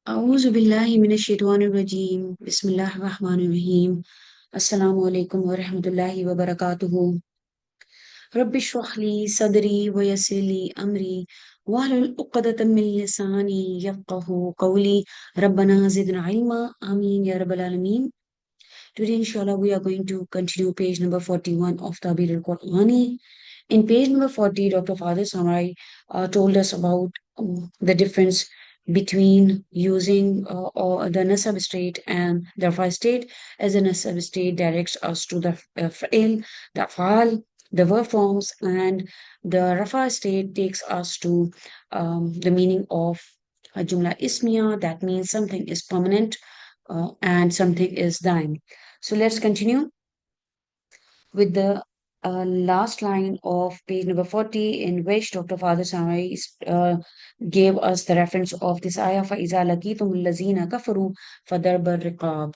أعوذ بالله من الشيطان الرجيم بسم الله الرحمن الرحيم السلام عليكم ورحمة الله وبركاته رب اشرح لي صدري ويسر لي أمري واحلل عقدة من لساني يفقه قولي ربنا زدنا علما آمين يا رب العالمين. Today, inshallah, we are going to continue page number 41 of Tabir al-Qur'ani. In page number 40, Dr. Father Samrai told us about the difference between using or the nasab state and the rafa state. As the nasab state directs us to the fa'il, the fa'al, the verb forms, and the rafa state takes us to the meaning of a jumla ismiya. That means something is permanent and something is daim. So let's continue with the last line of page number 40, in which Dr. Father Samai gave us the reference of this ayah, فَإِذَا لَقِيتُمُ الَّذِينَ كَفَرُوا فَضَرْبَ الرِّقَابِ.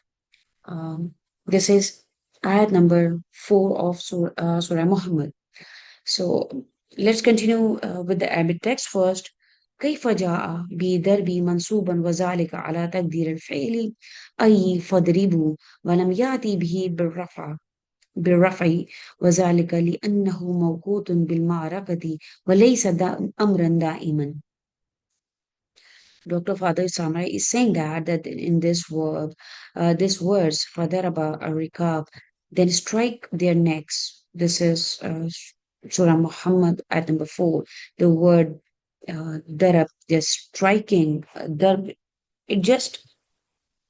This is ayat number 4 of Surah Muhammad. So let's continue with the Arabic text first. كيف جاء بضرب منصوبا وذلك على تقدير الفعل أي فاضربوا ولم يأتي به بالرفع وذلك لأنه موقوت بالمعركة وليس أمرا دائما. Dr. Father Samai is saying that in this verb, this words fadaraba a rikab, then strike their necks. This is Surah Muhammad at number 4. The word darab, just striking, darb, it just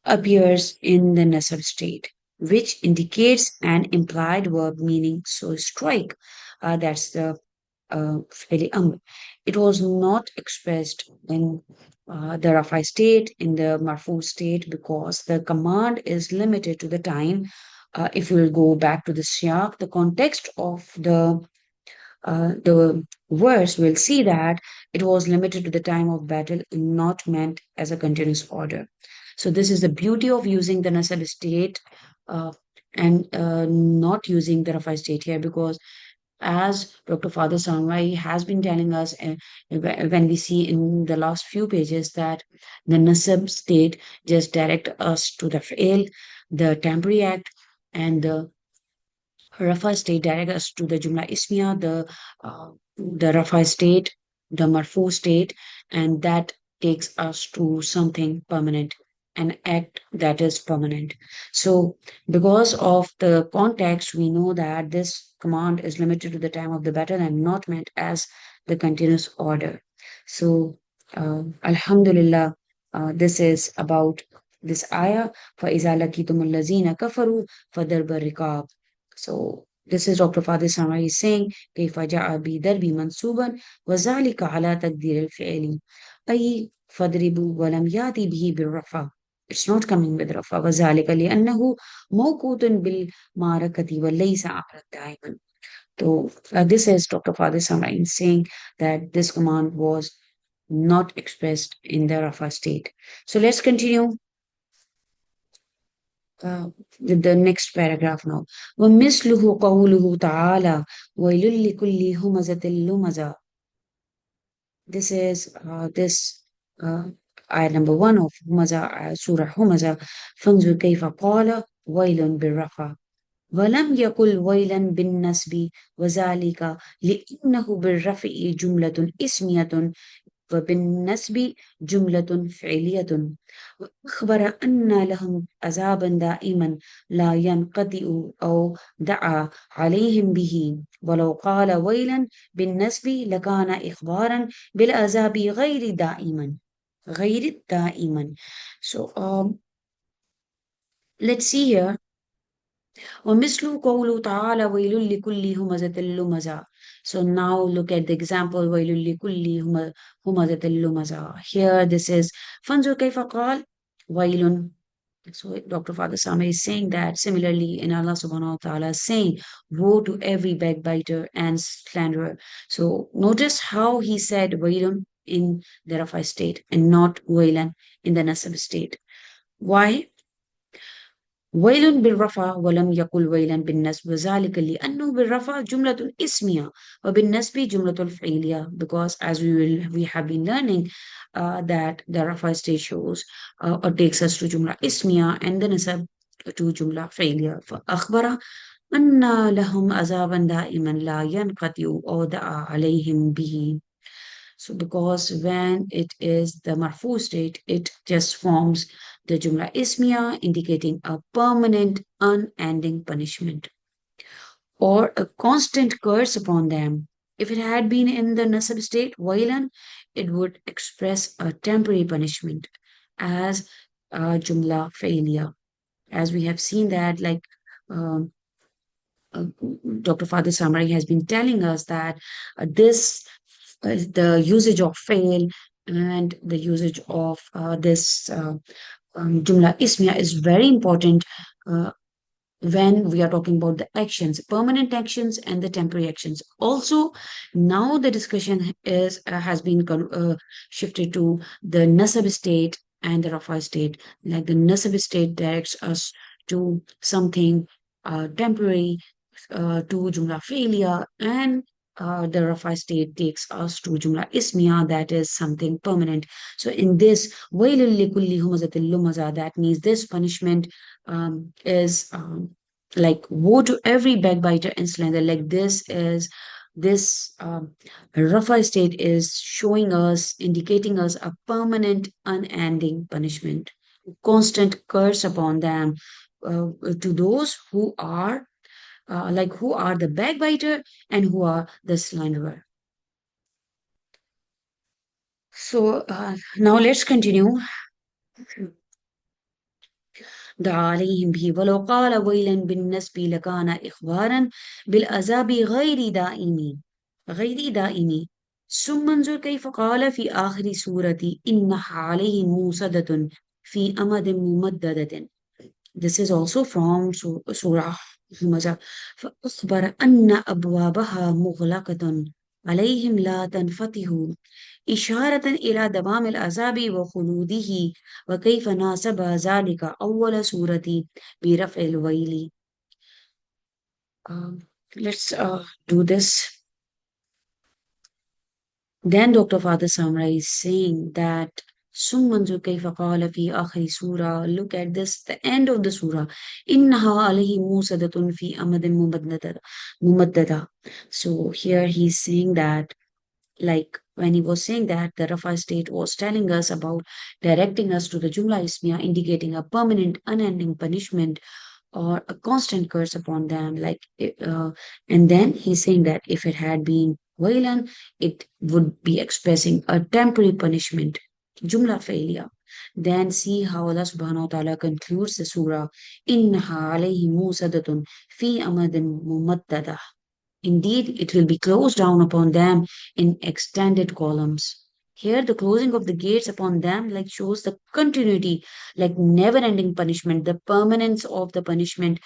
appears in the nasab state, which indicates an implied verb meaning so strike. That's the fi'li amr. It was not expressed in the rafi state, in the marfu state, because the command is limited to the time. If you will go back to the siyaq, the context of the verse, we'll see that it was limited to the time of battle and not meant as a continuous order. So this is the beauty of using the nasab state and not using the rafi state here, because as Dr. Father Sangwai has been telling us when we see in the last few pages that the nasab state just direct us to the fi'il, the temporary act, and the rafa state direct us to the jumla ismiya, the rafa state, the marfu state, and that takes us to something permanent, an act that is permanent. So, because of the context, we know that this command is limited to the time of the battle and not meant as the continuous order. So, Alhamdulillah, this is about this ayah. فَإِذَا لَقِيتُمُ الَّذِينَ كَفَرُوا فَضَرْبَ الرِّقَابِ. So this is Dr. Fadil Samai is saying كيف جاء بضرب منصوبا وذلك على تقدير الفعل أي فاضربوا ولم يأتي به بالرفع. It's not coming with رفع وذلك لأنه موقوت بالمعركة وليس أمرا دائما. So this is Dr. Fadil Samai saying that this command was not expressed in the Rafa state. So let's continue uh, the next paragraph now. وَمِثْلُهُ قَوْلُهُ تَعَالَى وَيْلٌ لِكُلِّ هُمَزَةٍ لُمَزَةٍ. This is this ayah number 1 of Surah Humaza. فَانْظُرْ كَيْفَ قَالَ وَيْلٌ بِالرَّفَعِ ولم يقل ويلا بالنسب وذلك لأنه بالرفع جملة اسمية وبالنسب جملة فعلية وأخبر أن لهم عذابا دائما لا ينقطع أو دعا عليهم به ولو قال ويلا بالنسب لكان إخبارا بالعذاب غير دائما غير دائما. So let's see here. ومثل قوله تعالى ويل لكل همزة لمزة. So now look at the example ويل لكل همزة لمزة. Here this is فانظر كيف قال ويل. So Dr. Father Sama is saying that similarly in Allah subhanahu wa ta'ala is saying woe to every backbiter and slanderer. So notice how he said wailun in the Rafi state and not wailan in the Nasab state. Why? ويل بالرفع ولم يقل ويلا بالنسب وذلك لأنه بالرفع جملة اسمية وبالنسب جملة الفعلية because as we have been learning that the rafa state shows or takes us to جملة اسمية and the nasab to جملة فعلية فأخبر أن لهم عذابا دائما لا ينقطع أو دعا عليهم به. So because when it is the marfu state, it just forms the jumla ismiya indicating a permanent, unending punishment or a constant curse upon them. If it had been in the nasab state, wailan, it would express a temporary punishment as a jumla failure. As we have seen that, like um, Dr. Father Samari has been telling us that this the usage of fail and the usage of this jumla ismiya is very important uh, when we are talking about the actions, permanent actions and the temporary actions. Also, now the discussion is has been shifted to the nasab state and the rafa state. Like the nasab state directs us to something temporary, to jumla failure, and the rafa state takes us to jumla ismiya, that is something permanent. So in this wailul likulli humazatil lumaza, that means this punishment is like woe to every backbiter and slander. Like this rafa state is showing us, indicating us a permanent, unending punishment, constant curse upon them, to those who are who are the backbiter and who are the slanderer. So now let's continue. دعا عليهم به ولو قال ويلا بالنسب لكان إخبارا بالعذاب غير دائم ثم انظر كيف قال في آخر سورة إنها عليهم موصدة في أمد ممددة. This is also from Surah Humaza. فأخبر أن أبوابها مغلقة عليهم لا تنفتح إشارة إلى دوام العذاب وخلوده وكيف ناسب ذلك أول سورة برفع الويل. Let's do this. Then Dr. Father Samra is saying that ثم انظر كيف قال في آخر سورة. Look at this, the end of the surah. إنها عليه موصدة في أمد ممددة. So here he's saying that, like when he was saying that, the Rafa state was telling us about directing us to the Jumla Ismiya, indicating a permanent, unending punishment or a constant curse upon them. And then he's saying that if it had been Wailan, it would be expressing a temporary punishment, Jumla failure. Then see how Allah subhanahu wa ta'ala concludes the surah, Innaha alayhi musadatun fi amadin mumaddada. Indeed, it will be closed down upon them in extended columns. Here, the closing of the gates upon them like shows the continuity, like never-ending punishment, the permanence of the punishment,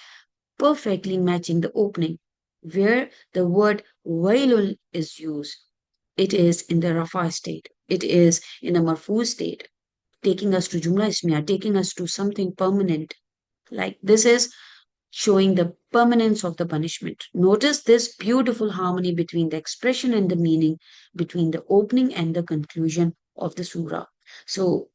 perfectly matching the opening, where the word wailul is used. It is in the rafa state. It is in the marfu state, taking us to jumla ismiya, taking us to something permanent. Like this is showing the permanence of the punishment. Notice this beautiful harmony between the expression and the meaning, between the opening and the conclusion of the surah. So,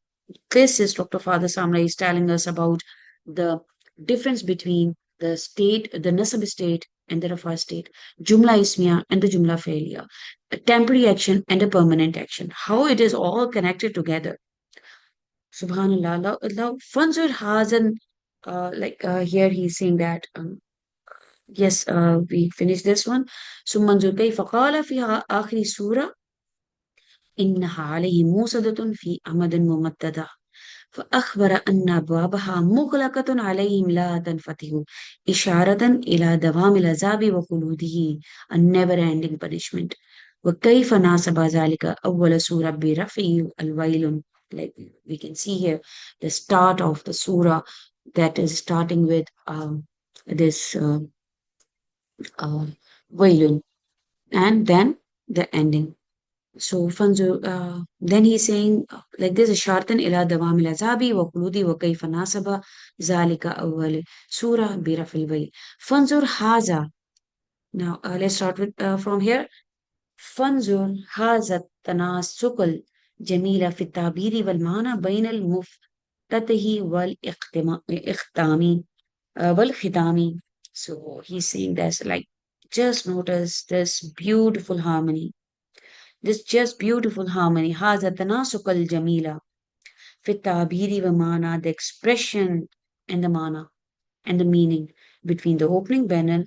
this is Dr. Father Samra is telling us about the difference between the state, the nasab state, and the rafa state, jumla ismiya and the jumla failure, a temporary action and a permanent action, how it is all connected together. Subhanallah. Fanzur Hazan, here he's saying that, yes, we finished this one. ثم انظر كيف قال في آخر سورة إنها عليهم موصدة في أمد ممددة فأخبر أن أبوابها مغلقة عليهم لا تنفتح إشارة إلى دوام العذاب وخلوده, a never-ending punishment. وكيف ناسب ذلك أول سورة برفع الويل. Like we can see here the start of the surah that is starting with this uh, wailun, and then the ending. So then he's saying like this: شرطا إلى دوام العذاب وخلودي وكيف ناسب ذلك أول سورة برفع الويل. فانظر هذا. Now let's start with from here. فانظر هذا التناسق الجميل في التعبير والمعنى بين المفتتح والختام. So he's saying this like just notice this beautiful harmony. This just beautiful harmony. هذا التناسق الجميل في التعبير والمعنى, the expression and the معنى and the meaning between the opening بين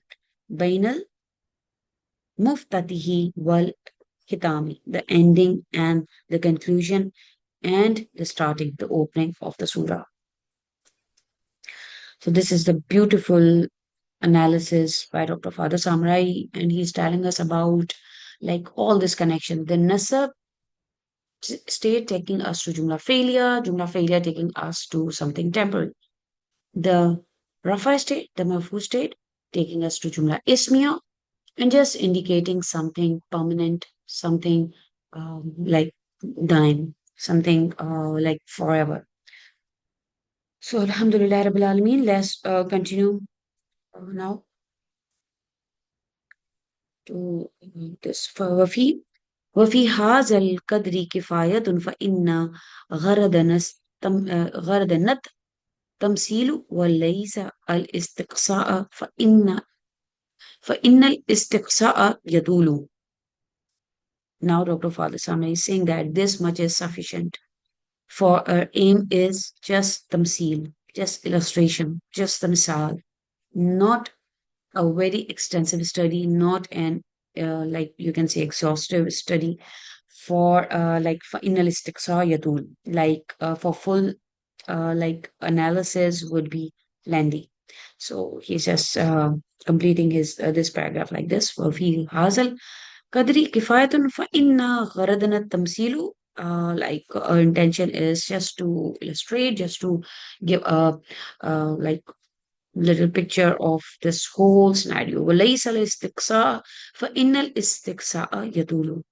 المفتتح والختام, the ending and the conclusion and the starting, the opening of the surah. So this is the beautiful analysis by Dr. Father Samrai, and he's telling us about like all this connection. The nasab state taking us to Jumla failure taking us to something temporary. The Rafa state, the Marfu state, taking us to Jumla Ismiya, and just indicating something permanent, something like dime, something like forever. So, Alhamdulillah Rabbil Alameen, let's continue now to this. وفي هذا القدر كفاية فإن غرض تمثيل وليس الاستقصاء فإن الاستقصاء يطول. Now Dr. Father Sama is saying that this much is sufficient. For our aim is just tamsil, just illustration, just the misal, not a very extensive study, not an like you can say exhaustive study for like for istiqsa yatul, like for full like analysis would be lengthy. So he's just completing his this paragraph like this. وفي هذا القدر كفاية فإن غرضنا التمثيل. Like our intention is just to illustrate, just to give a like little picture of this whole scenario. وليس الاستقصاء فإن الاستقصاء يطول.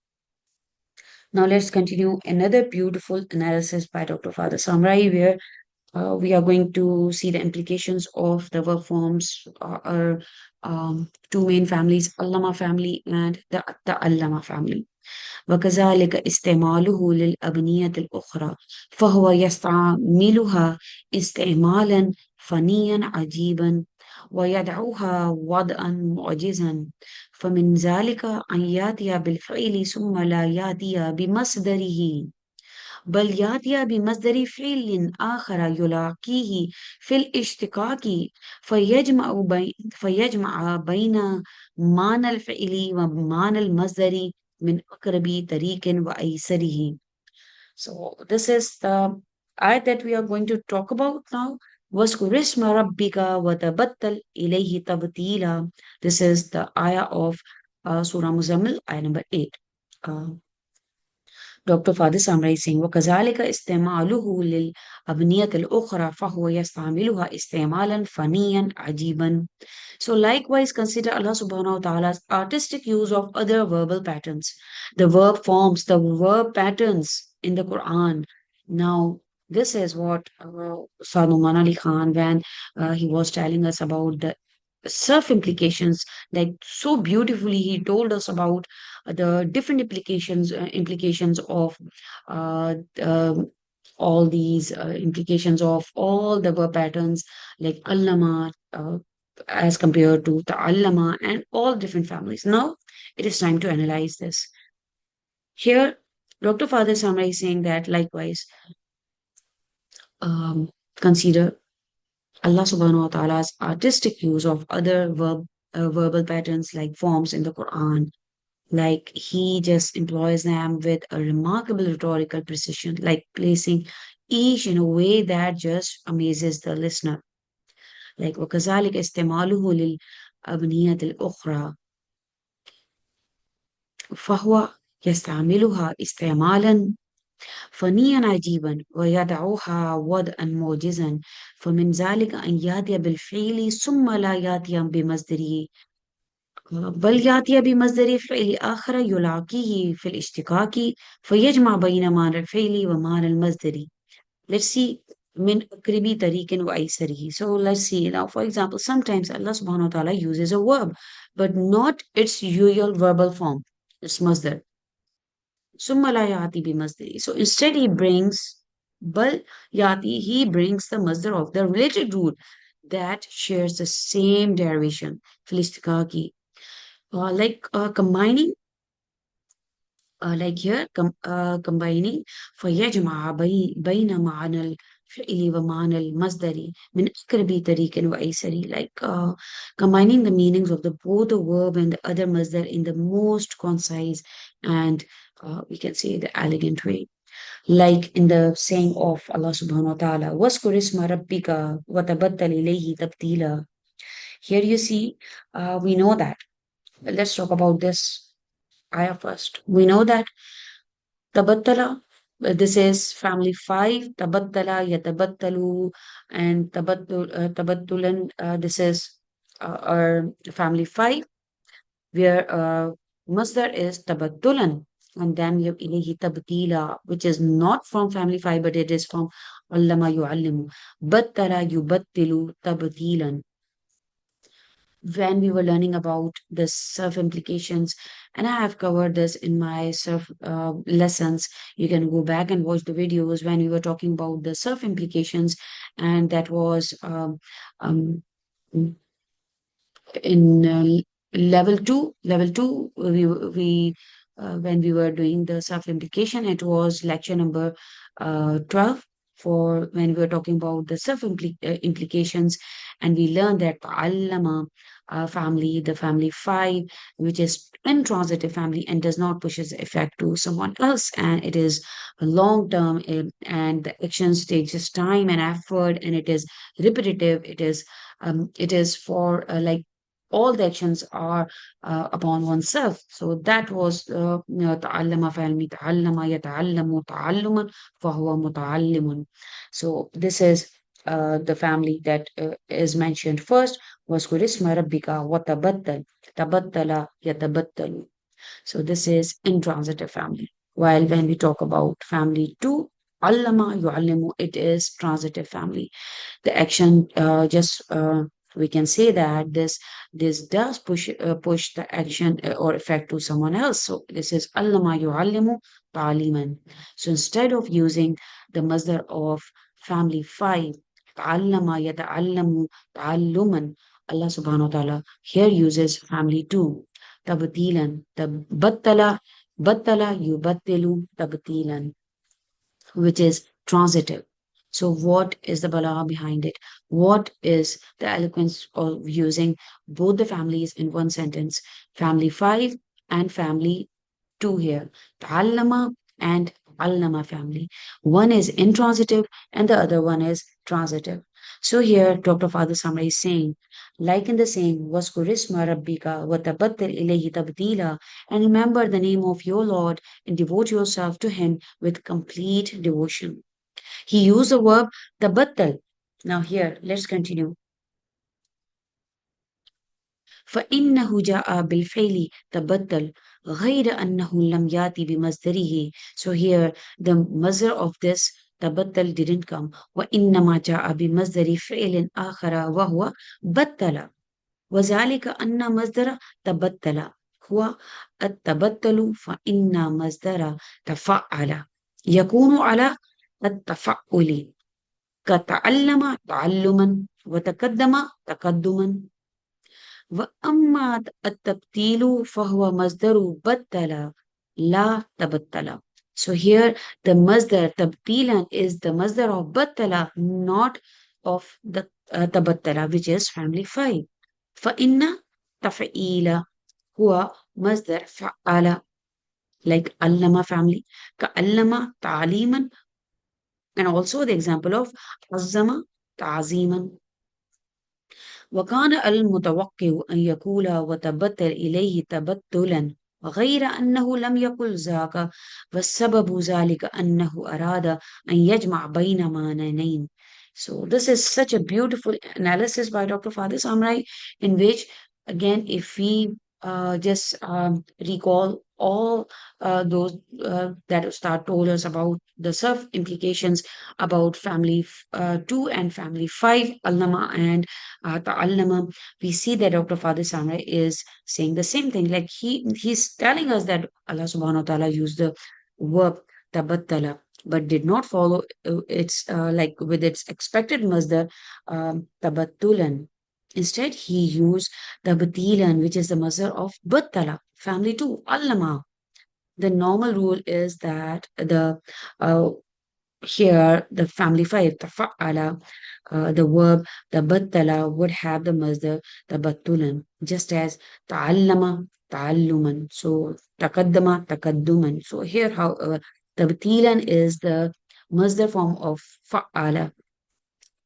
Now let's continue another beautiful analysis by Dr. Father Samrai, where we are going to see the implications of the verb forms, our two main families, Allama family and the Allama family. وكذلك استعماله للأبنية الأخرى فهو يستعملها استعمالا فنيا عجيبا ويدعوها وضعا معجزا فمن ذلك أن يأتي بالفعل ثم لا يأتي بمصدره بل يأتي بمصدر فعل آخر يلاقيه في الاشتقاق فيجمع بين معنى الفعل ومعنى المصدر من أقرب طريق وأيسره. So this is the ayat that we are going to talk about now. واذكر اسم ربك وتبتل إليه تبتيلا. This is the ayah of Surah Muzammil, ayah number 8. Dr. Fadil Samrai saying وكذلك استعماله للأبنية الأخرى فهو يستعملها استعمالا فنيا عجيبا. So likewise consider Allah subhanahu wa ta'ala's artistic use of other verbal patterns, the verb forms, the verb patterns in the Quran. Now this is what Sadhuman Ali Khan, when he was telling us about the self implications, like so beautifully he told us about the different implications of uh, um, all these implications of all the verb patterns like allama as compared to ta'allama and all different families. Now it is time to analyze this. Here Dr. Father Samra is saying that likewise consider Allah subhanahu wa ta'ala's artistic use of other verbal patterns like forms in the Quran. Like he just employs them with a remarkable rhetorical precision, like placing each in a way that just amazes the listener. Like وكذلك استعماله للأبنية الأخرى فهو يستعملها استعمالا فنيا عجيبا ويدعوها وضعا موجزا فمن ذلك أن يأتي بالفعل ثم لا يأتي بمصدره بل يأتي بمصدر فعل آخر يلاقيه في الاشتقاق فيجمع بين معنى الفعل ومعنى المصدر. Let's see من أقرب طريق وأيسره. So let's see now, for example, sometimes Allah subhanahu wa ta'ala uses a verb, but not its usual verbal form. It's masdar. ثم لا يأتي بمصدر. So instead he brings بل يأتي, he brings the masdar of the related root that shares the same derivation في الاشتقاق. Combining like here combining فيجمع بين معنى الفعل ومعنى المصدر من أقرب طريق وأيسر, combining the meanings of the both the verb and the other masdar in the most concise and we can say the elegant way, like in the saying of Allah subhanahu wa ta'ala, وَاذْكُرِ اسْمَ رَبِّكَ وَتَبَتَّلْ إِلَيْهِ تَبْتِيلًا. Here you see, we know that. Let's talk about this ayah first. We know that Tabattala, this is family five. Tabattala, yatabattalu, and tabattulan, this is our family five, where masdar is tabattulan. And then we have ilahi tabtila, which is not from family five, but it is from allama yu'allimu. Battala yubattilu tabtilan, when we were learning about the self implications, and I have covered this in my self lessons. You can go back and watch the videos when we were talking about the self implications, and that was um, in level 2 we when we were doing the self implication, it was lecture number 12, for when we were talking about the implications, and we learned that allama family, the family 5, which is intransitive family and does not push its effect to someone else, and it is a long term, and the actions takes just time and effort, and it is repetitive, it is for all the actions are upon oneself. So that was تعلم فعل تعلم يتعلم تعلما فهو متعلم. So this is the family that is mentioned first, واذكر اسم ربك وتبتل تبتل يتبتل. So this is intransitive family. While when we talk about family 2, allama yu'allimu, it is transitive family. The action just we can say that this does push the action or effect to someone else. So this is allama yu'allimu ta'aliman. So instead of using the masdar of family 5, ta'allama yata'allamu ta'alluman, Allah subhanahu wa ta'ala here uses family 2, tabtilan, battala yubattilu tabtilan, which is transitive. So, what is the balagha behind it? What is the eloquence of using both the families in one sentence? Family 5 and family 2 here. Ta'allama and allama family. One is intransitive and the other one is transitive. So here Dr. Father Samra is saying, like in the saying, Waskurisma Rabbika Watabattal ilayhi tabdila, and remember the name of your Lord and devote yourself to him with complete devotion. He used the verb tabattal. Now here, let's continue. فإنه جاء بالفعل تبدل غير أنه لم يأتي بمصدره. So here the masdar of this تبدل didn't come. وإنما جاء بمصدر فعل آخر وهو بدل، وذلك أن مصدر تبدل هو التبدل، فإن مصدر تفعل يكون على التفعل، كتعلم تعلما وتقدم تقدما. وأما التبتيل فهو مصدر بدل لا تبتل. So here the masdar tabtilan is the masdar of battala, not of the tabattala, which is family 5. فإن تفعيل هو مصدر فعل, like allama family, كألم تعليما, and also the example of عزم تعزيما. وكان المتوقع أن يقول وتبتل إليه تبتلا غير أنه لم يقل ذاك، والسبب ذلك أنه أراد أن يجمع بين معنيين. So this is such a beautiful analysis by Dr. Fadil Samrai, in which again if we just recall all those that Ustad told us about the self implications about family 2 and family 5, Al-Nama and Ta'allama. We see that Dr. Father Samra is saying the same thing. Like he's telling us that Allah subhanahu wa ta'ala used the verb tabattala, but did not follow its like with its expected masdar tabattulan. Instead, he used the Batilan, which is the mother of Battala, family too, Allama. The normal rule is that uh, here the family five, the Fa'ala, the verb, the Battala would have the mother, the Battulan, just as Ta'allama, Ta'alluman. So Takaddama, Takadduman. So here, however, the Batilan is the Masdar form of Fa'ala.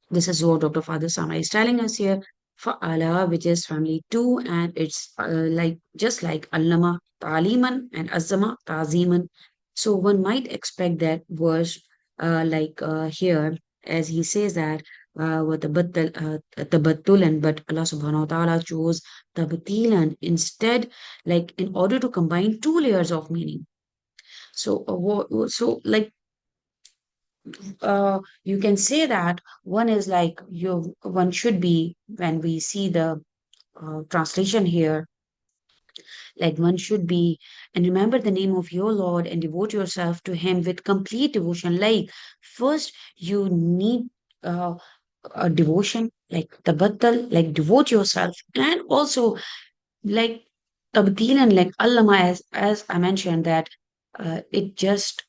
This is what Dr. Father Sama is telling us here. Fa'ala, which is family two, and it's like just like Allama, Ta'aliman, and Azama, Ta'ziman. So one might expect that verse here, as he says that with the tabattulan, but Allah subhanahu wa ta'ala chose tabtilan instead, like in order to combine two layers of meaning. So, like you can say that one is like one should be when we see the translation here, like one should be, and remember the name of your Lord and devote yourself to Him with complete devotion. Like first, you need uh, a devotion, like tabattal, like devote yourself, and also like tabdeel and like allama, as I mentioned that it just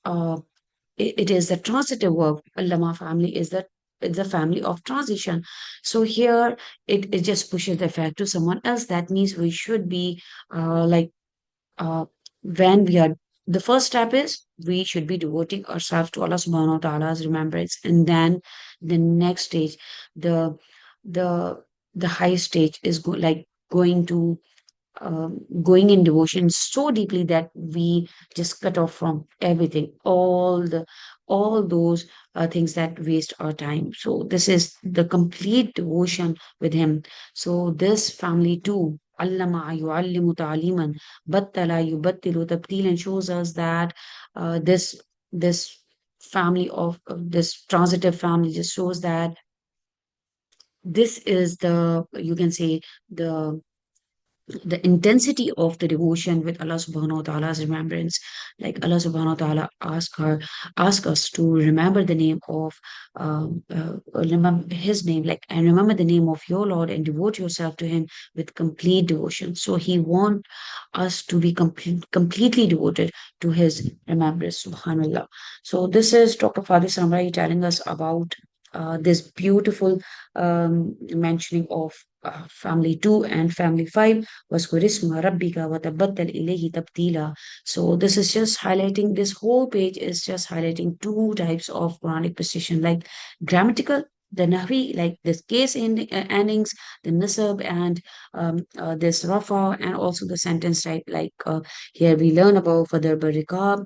it is the transitive verb. Lama family is that it's a family of transition. So here it just pushes the fact to someone else. That means we should be like when we are the first step is we should be devoting ourselves to Allah subhanahu wa ta'ala's remembrance. And then the next stage, the the the high stage is like going to going in devotion so deeply that we just cut off from everything, all those things that waste our time. So this is the complete devotion with him. So this family too, allama yuallimu ta'liman, battala yubattilu tabtilan, shows us that this family of this transitive family just shows that this is the, you can say, the the intensity of the devotion with Allah subhanahu wa ta'ala's remembrance. Like Allah subhanahu wa ta'ala ask us to remember the name of remember his name, like and remember the name of your Lord and devote yourself to him with complete devotion. So he wants us to be completely devoted to his remembrance, subhanallah. So this is Dr. Fadil Samrai telling us about this beautiful mentioning of family 2 and family 5. واذكر اسم ربك وتبتل إليه تبتيلا. So this is just highlighting, this whole page is just highlighting two types of Quranic precision, like grammatical, the Nahwi, like this case endings, the Nasab, and this Rafa, and also the sentence type, like here we learn about Fadar Barikab.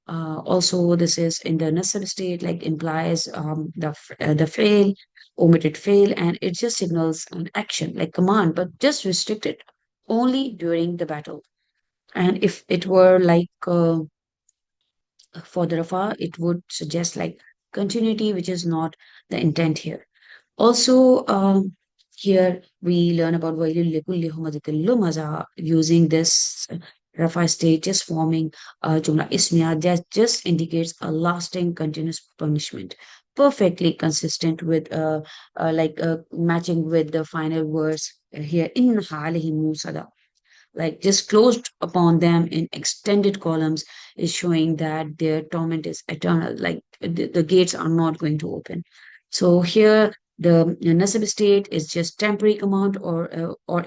Also, this is in the Nasab state, like implies the fail, omitted fail, and it just signals an action, like command, but just restricted only during the battle. And if it were like for the Rafa, it would suggest like continuity, which is not the intent here. Also, here we learn about Wailul likulli humazatil lumaza, using this Rafa state, just forming Jumla Ismiya that just indicates a lasting continuous punishment, perfectly consistent with matching with the final verse here in alayhim musada, like just closed upon them in extended columns, is showing that their torment is eternal, like the gates are not going to open. So here the nasib state is just temporary command or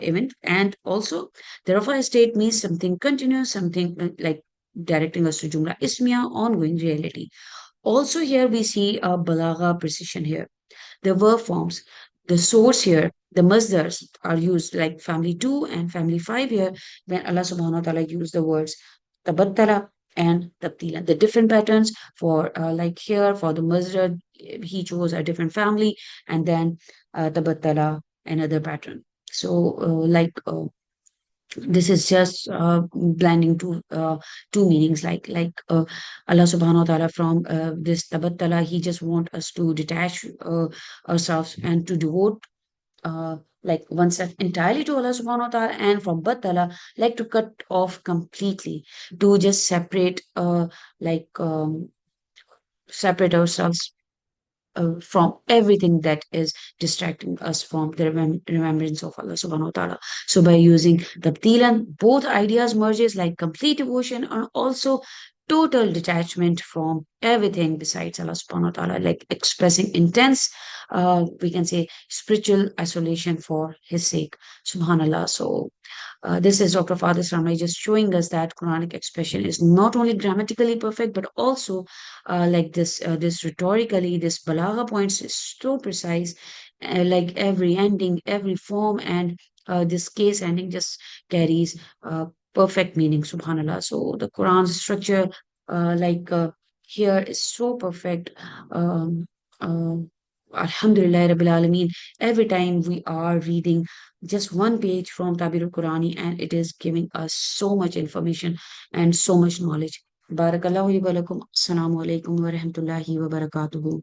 event, and also the rafa state means something continuous, something like directing us to jumla ismiya, ongoing reality. Also here we see a balagha precision here, the verb forms, the source here, the masdars are used like family 2 and family 5 here when Allah subhanahu wa ta'ala used the words tabattala and tabtila. The different patterns for like here for the masdar, he chose a different family, and then tabattala, another pattern. So This is just blending two meanings, like Allah subhanahu wa ta'ala from this tabattala, he just want us to detach ourselves and to devote like oneself entirely to Allah subhanahu wa ta'ala, and from battala, like to cut off completely, to just like separate ourselves from everything that is distracting us from the remembrance of Allah subhanahu wa ta'ala. So by using tabtilan, both ideas merges like complete devotion and also total detachment from everything besides Allah subhanahu wa ta'ala, like expressing intense, we can say spiritual isolation for his sake. Subhanallah. So this is Dr. Fadis Ramai just showing us that Quranic expression is not only grammatically perfect, but also like this rhetorically, this balagha points is so precise, like every ending, every form, and this case ending just carries perfect meaning. Subhanallah. So the Quran's structure, like here, is so perfect. Um, uh, Alhamdulillah Rabbil Alameen. Every time we are reading just one page from Tabir al-Qurani, and it is giving us so much information and so much knowledge. Barakallahu li wa lakum. Assalamu alaikum wa rahmatullahi wa barakatuhu.